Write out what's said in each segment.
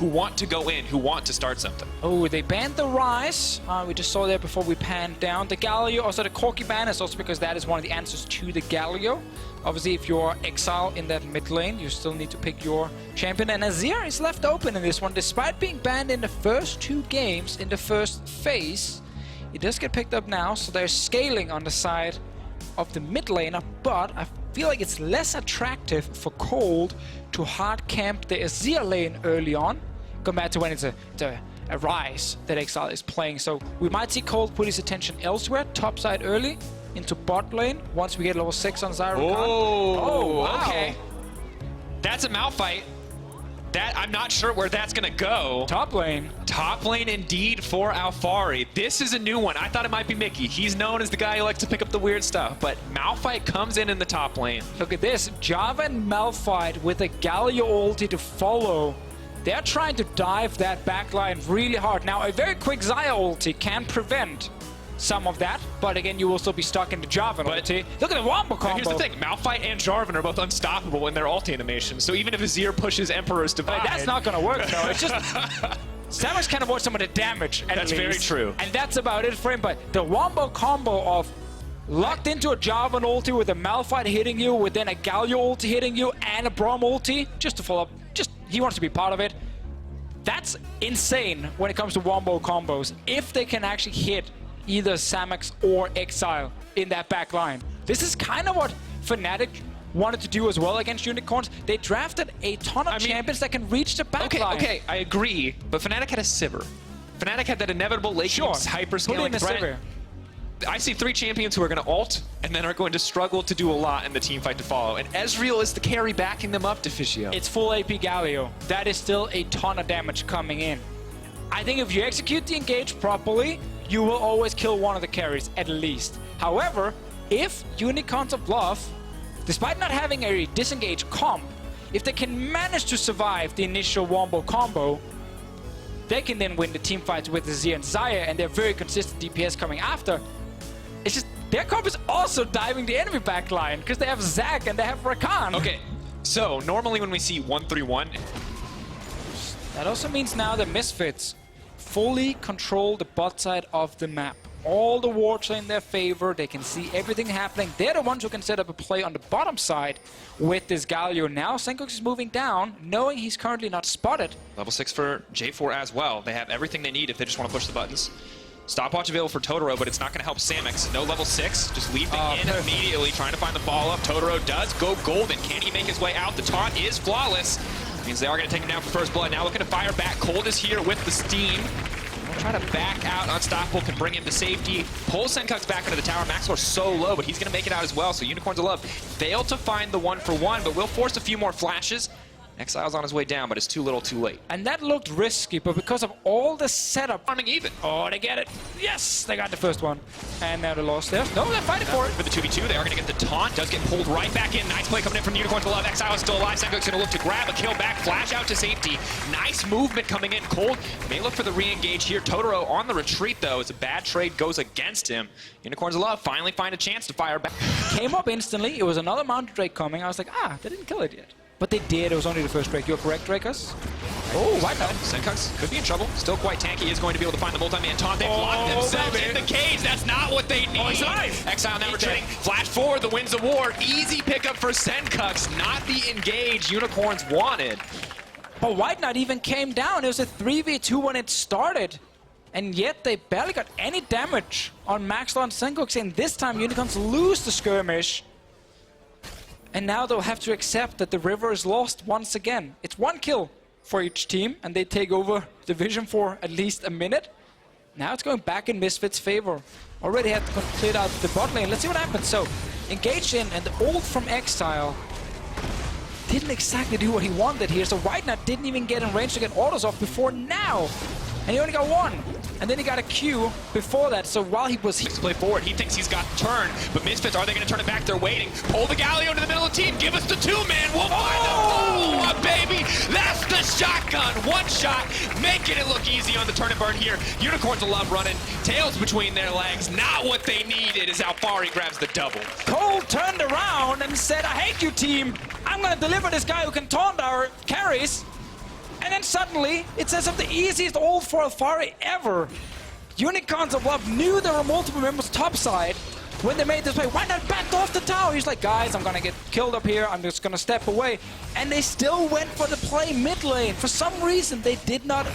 who want to go in, who want to start something. Oh, they banned the Rise. We just saw that before we panned down. The Galio, also the Corki ban is also because that is one of the answers to the Galio. Obviously, if you're Exile in that mid lane, you still need to pick your champion. And Azir is left open in this one. Despite being banned in the first 2 games in the first phase, it does get picked up now. So they're scaling on the side of the mid laner. But I feel like it's less attractive for Cold to hard camp the Azir lane early on compared to when it's a Rise that Exile is playing. So we might see Cold put his attention elsewhere, top side early, into bot lane once we get level 6 on Zyron. Oh, wow. Okay. That's a Malphite. That I'm not sure where that's gonna go. Top lane. Top lane indeed for Alphari. This is a new one. I thought it might be Mickey. He's known as the guy who likes to pick up the weird stuff, but Malphite comes in the top lane. Look at this. Java and Malphite with a Galio ulti to follow. They're trying to dive that backline really hard. Now, a very quick Xayah ulti can prevent some of that, but again, you will still be stuck in the Jarvan ulti. Look at the wombo combo. Here's the thing, Malphite and Jarvan are both unstoppable in their ulti animations, so even if Azir pushes Emperor's Divide... That's not gonna work, though. It's just... Samus can avoid some of the damage, at That's least. very true. And that's about it for him, but the wombo combo of locked into a Jarvan ulti with a Malphite hitting you, with then a Galio ulti hitting you, and a Braum ulti, just to follow up, he wants to be part of it. That's insane when it comes to wombo combos, if they can actually hit either Samex or Exile in that back line. This is kind of what Fnatic wanted to do as well against Unicorns. They drafted a ton of champions that can reach the back line. Okay, I agree, but Fnatic had a Sivir. Fnatic had that inevitable late game hyperscaling threat. I see 3 champions who are going to ult and then are going to struggle to do a lot in the team fight to follow. And Ezreal is the carry backing them up, Deficio. It's full AP Galio. That is still a ton of damage coming in. I think if you execute the engage properly, you will always kill one of the carries, at least. However, if Unicorns of Bluff, despite not having a disengage comp, if they can manage to survive the initial wombo combo, they can then win the team fights with Azir and Xayah, and they're very consistent DPS coming after. It's just, their comp is also diving the enemy backline, because they have Zac and they have Rakan. Okay, so normally when we see 1-3-1... That also means now the Misfits fully control the bot side of the map. All the wards are in their favor. They can see everything happening. They're the ones who can set up a play on the bottom side with this Galio. Now Sengoku is moving down, knowing he's currently not spotted. Level 6 for J4 as well. They have everything they need if they just want to push the buttons. Stopwatch available for Totoro, but it's not going to help Samex. No level 6, just leaping in immediately, trying to find the follow-up. Totoro does go golden. Can he make his way out? The taunt is flawless. Means they are going to take him down for first blood. Now looking to fire back. Cold is here with the steam. We'll try to back out. Unstoppable can bring him to safety. Pull Senkux back into the tower. Maxwell's so low, but he's going to make it out as well. So Unicorns of Love failed to find the 1-for-1, but will force a few more flashes. Exile's on his way down, but it's too little too late. And that looked risky, but because of all the setup... Farming even. Oh, they get it. Yes, they got the first one. And now they lost there. No, they're fighting for it. For the 2v2, they are going to get the taunt. Does get pulled right back in. Nice play coming in from Unicorns of Love. Exile is still alive. Senkux going to look to grab a kill back. Flash out to safety. Nice movement coming in. Cold may look for the re-engage here. Totoro on the retreat, though. It's a bad trade goes against him. Unicorns of Love finally find a chance to fire back. Came up instantly. It was another Mountain Drake coming. I was like, they didn't kill it yet. But they did. It was only the first Drake. You're correct, Drakers? Oh, why not? Senkux could be in trouble. Still quite tanky. He is going to be able to find the multi-man taunt. They've locked themselves in the cage. That's not what they need. Oh, he's alive. Exile now retreating. Flash forward. The wins the war. Easy pickup for Senkux. Not the engage Unicorns wanted. But White Knight even came down. It was a 3v2 when it started. And yet they barely got any damage on Maxwell and Senkux. And this time Unicorns lose the skirmish. And now they'll have to accept that the river is lost once again. It's 1 kill for each team, and they take over the vision for at least a minute. Now it's going back in Misfits' favor. Already had to clear out the bot lane. Let's see what happens. So, engaged in, and the ult from Exile didn't exactly do what he wanted here. So White Knight didn't even get in range to get autos off before now. And he only got 1. And then he got a Q before that, so while he was... He's play forward, he thinks he's got the turn, but Misfits, are they going to turn it back? They're waiting. Pull the Galio into the middle of the team, give us the 2-man, we'll find the follow-up, baby! That's the shotgun, 1 shot, making it look easy on the turn and burn here. Unicorns of Love running, tails between their legs, not what they needed as Alphari grabs the double. Cole turned around and said, I hate you, team. I'm going to deliver this guy who can taunt our carries. And then suddenly, it says of the easiest ult for Alfari ever. Unicorns of Love knew there were multiple members topside when they made this play. Why not backed off the tower? He's like, guys, I'm gonna get killed up here. I'm just gonna step away. And they still went for the play mid lane. For some reason, they did not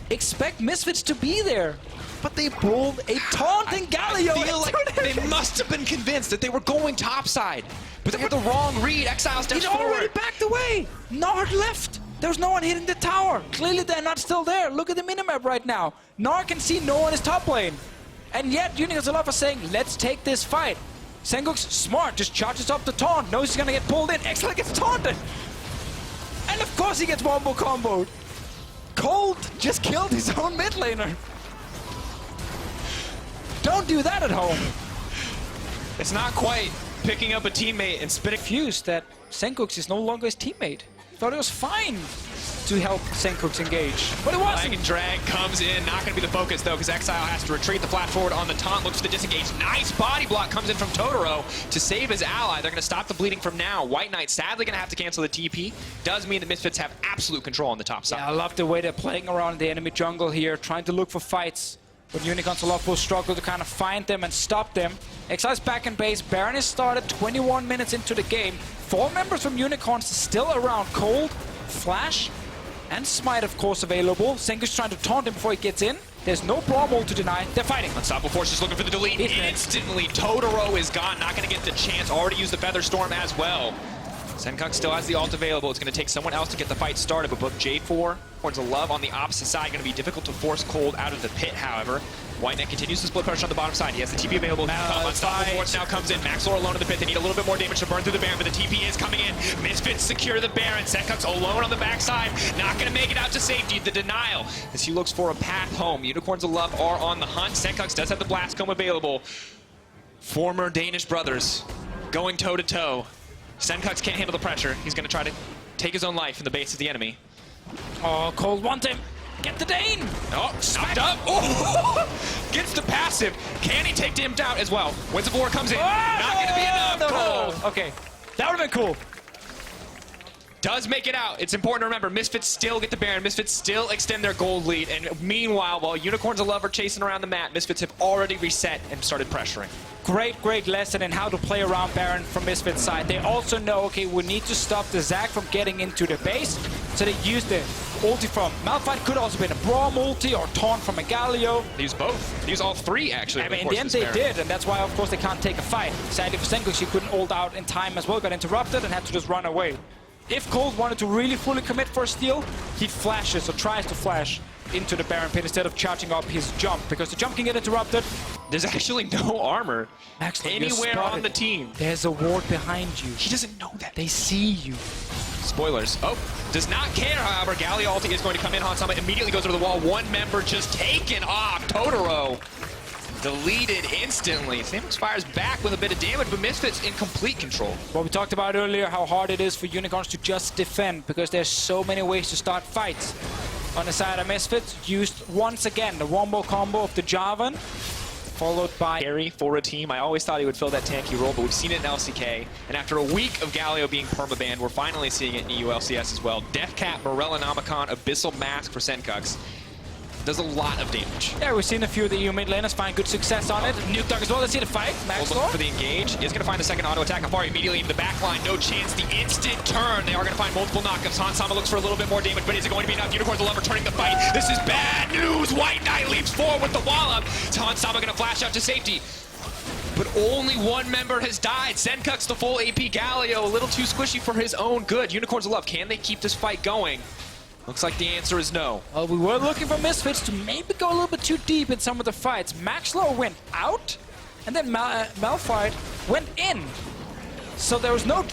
expect Misfits to be there. But they pulled a taunting Galio. I feel like they must have been convinced that they were going topside. But they had the wrong read. Exile steps forward. He'd already backed away. Nard left. There's no one hitting the tower. Clearly they're not still there. Look at the minimap right now. Nard can see no one is top lane. And yet Unicorns of Love are saying, let's take this fight. Sengoku's smart, just charges up the taunt. Knows he's gonna get pulled in. Exile gets taunted. And of course he gets wombo comboed. Cold just killed his own mid laner. Don't do that at home. It's not quite picking up a teammate and spinning. Confused that Sengoku is no longer his teammate. Thought it was fine to help Sengoku engage, but it wasn't. Flag and drag comes in, not going to be the focus though, because Exile has to retreat the flat forward on the taunt, looks for the disengage. Nice body block comes in from Totoro to save his ally. They're going to stop the bleeding from now. White Knight sadly going to have to cancel the TP. Does mean the Misfits have absolute control on the top side. Yeah, I love the way they're playing around the enemy jungle here, trying to look for fights. But Unicorns of Love will struggle to kind of find them and stop them. Exile's back in base. Baron is started 21 minutes into the game. 4 members from Unicorns still around. Cold, Flash, and Smite, of course, available. Sengoku's trying to taunt him before he gets in. There's no Brawl to deny. They're fighting. Unstoppable Force is looking for the delete. Instantly, Totoro is gone. Not going to get the chance. Already used the Feather Storm as well. Senkuk still has the ult available. It's going to take someone else to get the fight started, but both J4, Horns of Love on the opposite side, going to be difficult to force Cold out of the pit, however. White Knight continues to split pressure on the bottom side. He has the TP available. Unstoppable Force now comes in. Maxlore alone in the pit. They need a little bit more damage to burn through the Baron, but the TP is coming in. Misfits secure the Baron. Senkuk's alone on the backside. Not going to make it out to safety. The denial as he looks for a path home. Unicorns of Love are on the hunt. Senkuk does have the Blast Comb available. Former Danish brothers going toe-to-toe. Senkuk can't handle the pressure. He's going to try to take his own life in the base of the enemy. Oh, Cold wants him. Get the Dane. Oh, knocked up. Oh, gets the passive. Can he take him out as well? Winds of War comes in. Not going to be enough. Cold. Okay, that would have been cool. Does make it out. It's important to remember, Misfits still get the Baron. Misfits still extend their gold lead. And meanwhile, while Unicorns of Love are chasing around the map, Misfits have already reset and started pressuring. Great lesson in how to play around Baron from Misfits side. They also know, okay, we need to stop the Zac from getting into the base. So they use the ulti from Malphite. Could also be a Brawl multi or taunt from a Galio. They use both. They use all three, actually. I mean, in the end they did, and that's why, of course, they can't take a fight. Sadly for Sengoku, she couldn't ult out in time as well, got interrupted and had to just run away. If Cold wanted to really fully commit for a steal, he flashes or tries to flash into the Baron pit instead of charging up his jump, because the jump can get interrupted. There's actually no armor anywhere on the team. There's a ward behind you. He doesn't know that. They see you. Spoilers. Oh, does not care, however. Galio ulti is going to come in. Hansama immediately goes over the wall. One member just taken off. Totoro deleted instantly. Samus fires back with a bit of damage, but Misfits in complete control. What we talked about earlier, how hard it is for Unicorns to just defend, because there's so many ways to start fights. On the side of Misfits, used once again the wombo combo of the Javan, followed by carry for a team. I always thought he would fill that tanky role, but we've seen it in LCK. And after a week of Galio being permabanned, we're finally seeing it in EULCS as well. Deathcat, Morella Nomicon, Abyssal Mask for Senkuks. Does a lot of damage. Yeah, we've seen a few of the EU mid laners find good success on it. Nuke Dog as well. Let's see the fight. Maxlore for the engage. Is going to find the second auto attack. Afari immediately into the back line. No chance. The instant turn. They are going to find multiple knockups. Hansama looks for a little bit more damage, but is it going to be enough? Unicorns of Love returning the fight. This is bad news. White Knight leaps forward with the wallop. Hansama going to flash out to safety. But only one member has died. Senkuk's the full AP Galio. A little too squishy for his own good. Unicorns of Love, can they keep this fight going? Looks like the answer is no. Well, we were looking for Misfits to maybe go a little bit too deep in some of the fights. Maxlore went out, and then Malphite went in. So there was no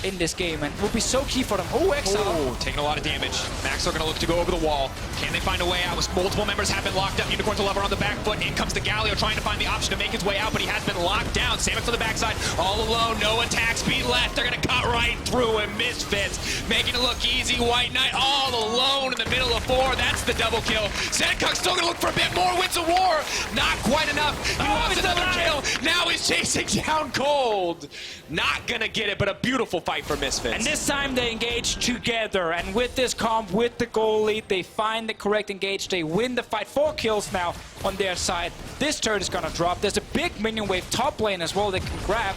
in this game, and it will be so key for them. Oh, Exile. Oh, taking a lot of damage. Max are going to look to go over the wall. Can they find a way out? Multiple members have been locked up. Unicorns of Love are on the back foot. In comes the Galio trying to find the option to make his way out, but he has been locked down. Samus on the backside, all alone, no attack speed left. They're going to cut right through him. Misfits making it look easy. White Knight all alone in the middle of 4. That's the double kill. Senkuk still going to look for a bit more. Winds of War. Not quite enough. He wants another kill. Now he's chasing down Cold. Not gonna get it, but a beautiful fight for Misfits. And this time they engage together. And with this comp, with the goal lead, they find the correct engage. They win the fight. 4 kills now on their side. This turret is gonna drop. There's a big minion wave top lane as well they can grab.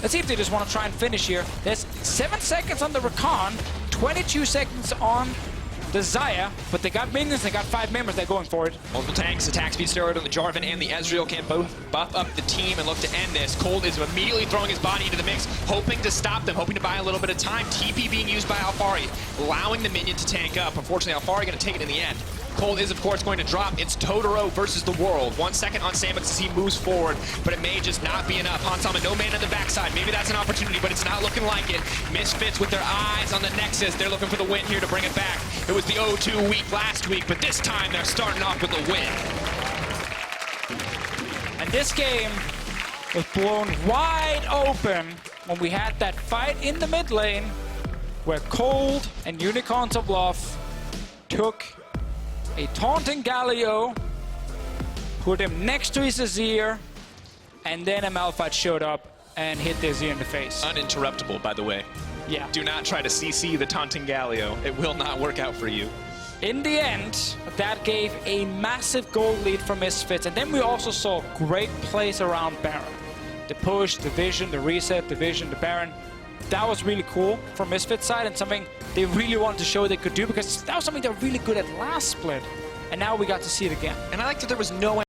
Let's see if they just want to try and finish here. There's 7 seconds on the Rakan, 22 seconds on the Xayah, but they got minions, they got 5 members, they're going for it. Multiple tanks, attack speed steroid on the Jarvan and the Ezreal can both buff up the team and look to end this. Cold is immediately throwing his body into the mix, hoping to stop them, hoping to buy a little bit of time. TP being used by Alphari, allowing the minion to tank up. Unfortunately, Alphari going to take it in the end. Cold is, of course, going to drop. It's Totoro versus the world. 1 second on Samus as he moves forward, but it may just not be enough. Hansama, no man on the backside. Maybe that's an opportunity, but it's not looking like it. Misfits with their eyes on the Nexus. They're looking for the win here to bring it back. It was the 0-2 week last week, but this time they're starting off with a win. And this game was blown wide open when we had that fight in the mid lane where Cold and Unicorns of Love took a taunting Galio, put him next to his Azir, and then a Malphite showed up and hit the Azir in the face. Uninterruptible, by the way. Yeah. Do not try to CC the taunting Galio. It will not work out for you. In the end, that gave a massive goal lead for Misfits, and then we also saw great plays around Baron. The push, the vision, the reset, the vision, the Baron. That was really cool from Misfits' side and something they really wanted to show they could do because that was something they were really good at last split. And now we got to see it again. And I like that there was no